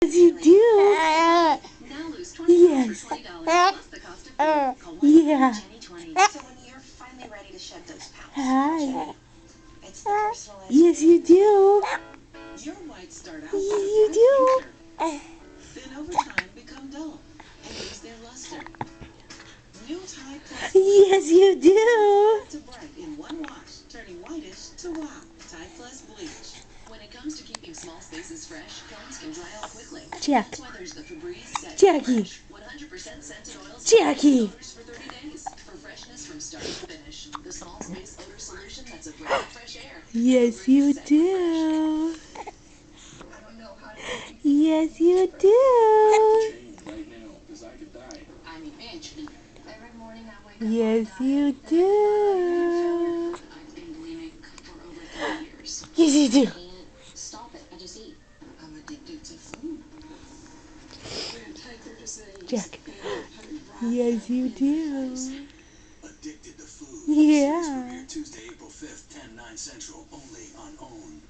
Yes, you do. Now lose 20 Yes. for $20 plus the cost of food. Call Yeah. Jenny20. So when you're finally ready to shed those pounds, Hi. it's the personalized. Yes, you do. Your whites start out with a You bright do. future, then over time become dull and lose their luster. New Tide Plus Bleach Yes, you do. to bright in one wash, turning whitish to wow. Tide Plus Bleach. When it comes to keeping small spaces fresh, combs can dry out quickly. Jack. That's why there's the Febreze Set Jackie. Fresh 100% scented oils Jackie. odors for 30 days for freshness from start to finish. The small space odor solution that's a breath of fresh air. Yes, you Set do. Fresh. I don't know how to be. Yes, you do. Change right now, because I could die. I'm a bitch. Every morning I wake up Yes, on you diet, do. I've been bulimic for over 3 years. Yes, you do. I can't stop it. I just eat. I'm addicted to food. Jack. Yes, you do. Addicted to Food. Yeah. Series premiere Tuesday, April 5th, 10, 9 Central, only on OWN.